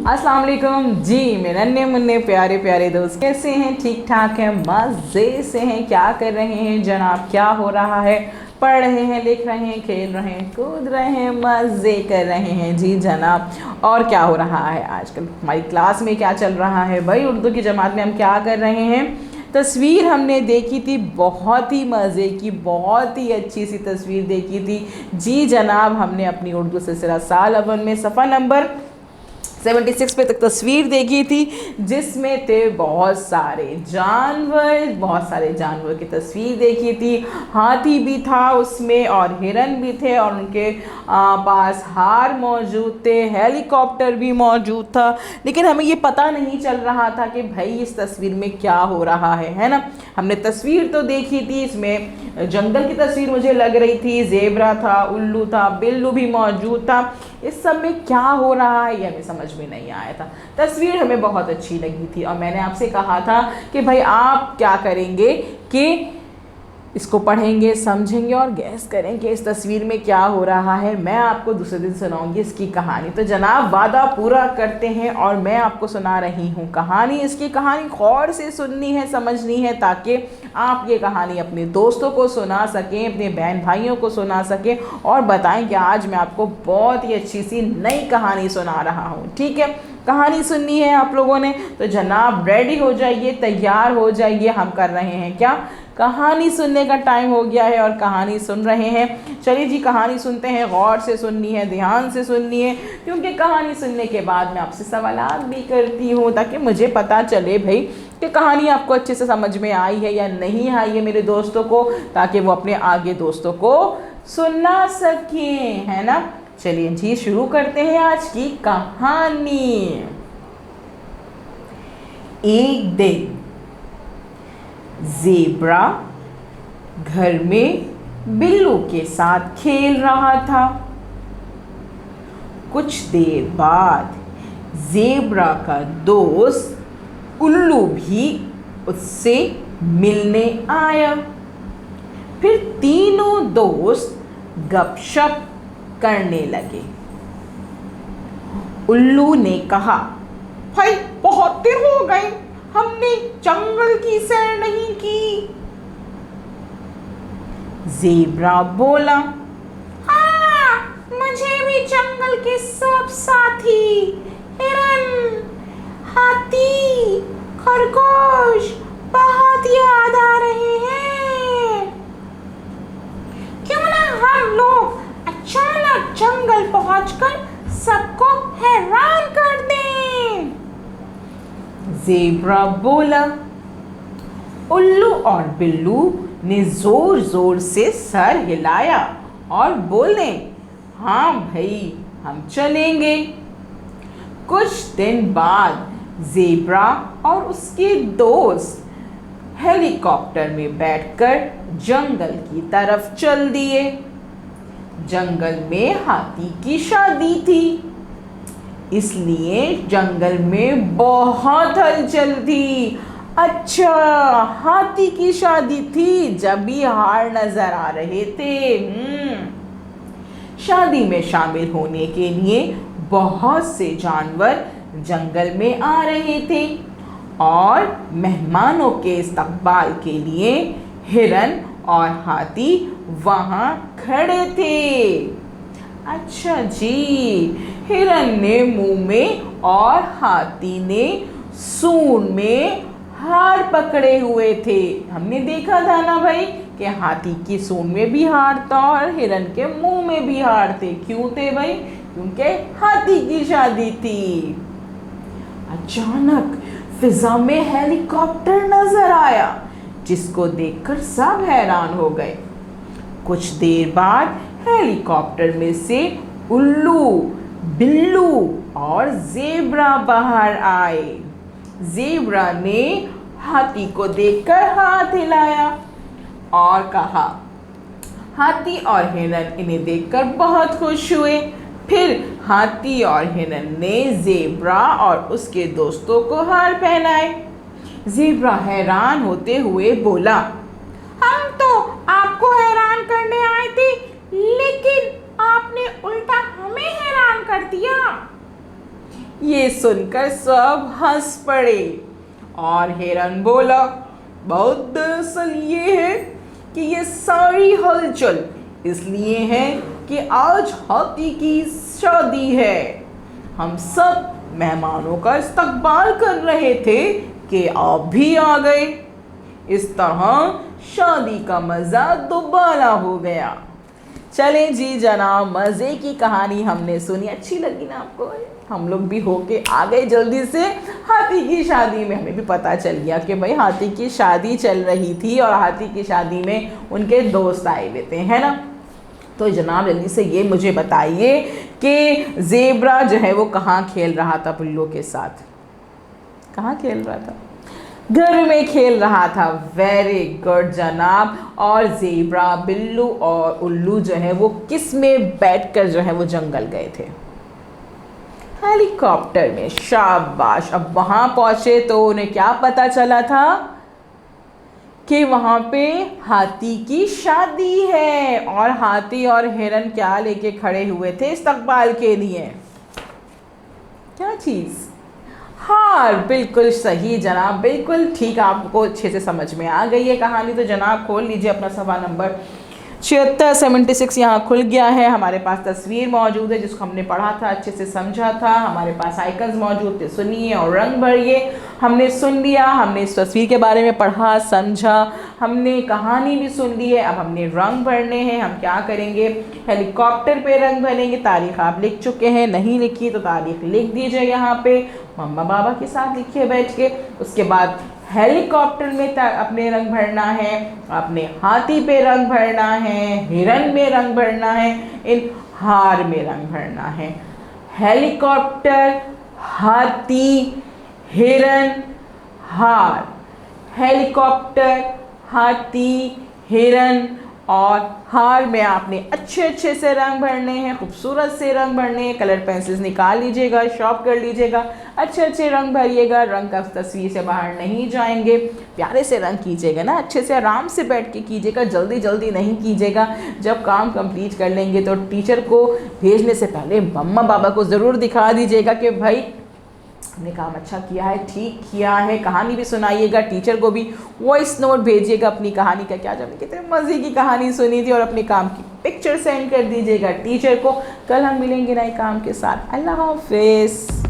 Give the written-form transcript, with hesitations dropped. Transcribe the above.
अस्सलाम वालेकुम जी, मेरे नन्हे मुन्ने प्यारे प्यारे दोस्त कैसे हैं? ठीक ठाक हैं, मज़े से हैं? क्या कर रहे हैं जनाब? क्या हो रहा है? पढ़ रहे हैं, लिख रहे हैं, खेल रहे हैं, कूद रहे हैं, मज़े कर रहे हैं जी जनाब। और क्या हो रहा है आजकल हमारी क्लास में? क्या चल रहा है भाई? उर्दू की जमात में हम क्या कर रहे हैं? तस्वीर हमने देखी थी, बहुत ही मज़े की, बहुत ही अच्छी सी तस्वीर देखी थी जी जनाब। हमने अपनी उर्दू सिलसिला साल अव्वल में सफ़ा नंबर 76 पे तक तस्वीर देखी थी, जिसमें थे बहुत सारे जानवर की तस्वीर देखी थी। हाथी भी था उसमें और हिरन भी थे और उनके पास हार मौजूद थे, हेलीकॉप्टर भी मौजूद था। लेकिन हमें ये पता नहीं चल रहा था कि भाई इस तस्वीर में क्या हो रहा है ना। हमने तस्वीर तो देखी थी, इसमें जंगल की तस्वीर मुझे लग रही थी, ज़ेब्रा था, उल्लू था, बिल्लू भी मौजूद था। इस सब में क्या हो रहा है ये हमें समझ में नहीं आया था। तस्वीर हमें बहुत अच्छी लगी थी और मैंने आपसे कहा था कि भाई आप क्या करेंगे कि इसको पढ़ेंगे, समझेंगे और गैस करें कि इस तस्वीर में क्या हो रहा है। मैं आपको दूसरे दिन सुनाऊंगी इसकी कहानी। तो जनाब वादा पूरा करते हैं और मैं आपको सुना रही हूँ कहानी। इसकी कहानी गौर से सुननी है, समझनी है, ताकि आप ये कहानी अपने दोस्तों को सुना सकें, अपने बहन भाइयों को सुना सकें और बताएं कि आज मैं आपको बहुत ही अच्छी सी नई कहानी सुना रहा हूँ। ठीक है, कहानी सुननी है आप लोगों ने, तो जनाब रेडी हो जाइए, तैयार हो जाइए। हम कर रहे हैं क्या? कहानी सुनने का टाइम हो गया है और कहानी सुन रहे हैं। चलिए जी, कहानी सुनते हैं। गौर से सुननी है, ध्यान से सुननी है, क्योंकि कहानी सुनने के बाद मैं आपसे सवालात भी करती हूँ ताकि मुझे पता चले भाई कि कहानी आपको अच्छे से समझ में आई है या नहीं आई है मेरे दोस्तों को, ताकि वो अपने आगे दोस्तों को सुना सकें, है ना। चलिए जी, शुरू करते हैं आज की कहानी। एक दिन ज़ेब्रा घर में बिल्लू के साथ खेल रहा था। कुछ देर बाद ज़ेब्रा का दोस्त उल्लू भी उससे मिलने आया। फिर तीनों दोस्त गपशप करने लगे। उल्लू ने कहा, भाई बहुत देर हो गई, हमने जंगल की सैर नहीं की। ज़ेब्रा बोला, हाँ, मुझे भी जंगल के सब साथी हिरन, हाथी, खरगोश बहुत याद आ रहे हैं। क्यों ना हम लोग अचानक जंगल पहुंचकर सबको हैरान कर दें। ज़ेब्रा बोला। उल्लू और बिल्लू ने जोर जोर से सर हिलाया और बोले, हाँ भाई, हम चलेंगे। कुछ दिन बाद ज़ेब्रा और उसके दोस्त हेलीकॉप्टर में बैठकर जंगल की तरफ चल दिए। जंगल में हाथी की शादी थी, इसलिए जंगल में बहुत हलचल थी। अच्छा, हाथी की शादी थी, जब भी हार नजर आ रहे थे। शादी में शामिल होने के लिए बहुत से जानवर जंगल में आ रहे थे और मेहमानों के इस्तकबाल के लिए हिरन और हाथी वहाँ खड़े थे। अच्छा जी, हिरन ने मुंह में और हाथी ने सूंड में हार पकड़े हुए थे। हमने देखा था ना भाई कि हाथी की सूंड में भी हार था और हिरन के मुंह में भी हार थे। क्यों थे भाई? क्योंकि हाथी की शादी थी। अचानक फिजा में हेलीकॉप्टर नजर आया, जिसको देखकर सब हैरान हो गए। कुछ देर बाद हेलीकॉप्टर में से उल्लू, बिल्लू और ज़ेब्रा बाहर आए। ज़ेब्रा ने हाथी को देखकर हाथ हिलाया और कहा, हाथी और हिरन इन्हें देखकर बहुत खुश हुए। फिर हाथी और हिरन ने ज़ेब्रा और उसके दोस्तों को हार पहनाए। ज़ेब्रा हैरान होते हुए बोला, हम तो आपको हैरान करने आए थे, लेकिन आपने उल्टा हमें हैरान कर दिया। ये सुनकर सब हंस पड़े और हिरन बोला, बात दरअसल ये है कि ये सारी हलचल इसलिए है कि आज हाथी की शादी है। हम सब मेहमानों का इस्तकबाल कर रहे थे कि आप भी आ गए। इस तरह शादी का मज़ा दोबारा हो गया। चले जी जनाब, मज़े की कहानी हमने सुनी, अच्छी लगी ना आपको? हम लोग भी होके आ गए जल्दी से हाथी की शादी में। हमें भी पता चल गया कि भाई हाथी की शादी चल रही थी और हाथी की शादी में उनके दोस्त आए हुए थे, है ना। तो जनाब जल्दी से ये मुझे बताइए कि ज़ेब्रा जो है वो कहाँ खेल रहा था बिल्लों के साथ? कहाँ खेल रहा था? घर में खेल रहा था। वेरी गुड जनाब। और ज़ेब्रा, बिल्लू और उल्लू जो है वो किस में बैठकर जो है वो जंगल गए थे? हेलीकॉप्टर में। शाबाश। अब वहाँ पहुँचे तो उन्हें क्या पता चला था कि वहाँ पे हाथी की शादी है। और हाथी और हिरन क्या लेके खड़े हुए थे इस्तकबाल के लिए? क्या चीज़? हार। बिल्कुल सही जनाब, बिल्कुल ठीक। आपको अच्छे से समझ में आ गई है कहानी। तो जनाब खोल लीजिए अपना सवाल नंबर 76 यहाँ खुल गया है। हमारे पास तस्वीर मौजूद है जिसको हमने पढ़ा था, अच्छे से समझा था। हमारे पास आइकन्स मौजूद थे, सुनिए और रंग भरिए। हमने सुन लिया, हमने इस तस्वीर के बारे में पढ़ा, समझा, हमने कहानी भी सुन ली है। अब हमने रंग भरने हैं। हम क्या करेंगे? हेलीकॉप्टर पे रंग भरेंगे। तारीख आप लिख चुके हैं, नहीं लिखी तो तारीख लिख दीजिए यहाँ पे, मम्मा बाबा के साथ लिखिए बैठ के। उसके बाद हेलीकॉप्टर में अपने रंग भरना है, अपने हाथी पे रंग भरना है, हिरन में रंग भरना है, इन हार में रंग भरना है। हेलीकॉप्टर, हाथी, हिरन, हार। हेलीकॉप्टर, हाथी, हिरन और हार में आपने अच्छे अच्छे से रंग भरने हैं, खूबसूरत से रंग भरने हैं। कलर पेंसिल्स निकाल लीजिएगा, शॉर्प कर लीजिएगा, अच्छे अच्छे रंग भरिएगा। रंग का तस्वीर से बाहर नहीं जाएंगे, प्यारे से रंग कीजिएगा ना, अच्छे से आराम से बैठ के कीजिएगा, जल्दी जल्दी नहीं कीजिएगा। जब काम कंप्लीट कर लेंगे तो टीचर को भेजने से पहले मम्मा बाबा को ज़रूर दिखा दीजिएगा कि भाई हमने काम अच्छा किया है, ठीक किया है। कहानी भी सुनाइएगा, टीचर को भी वॉइस नोट भेजिएगा अपनी कहानी का, क्या जब कितने मज़े की कहानी सुनी थी, और अपने काम की पिक्चर सेंड कर दीजिएगा टीचर को। कल हम मिलेंगे नए काम के साथ। अल्लाह हाफिज़।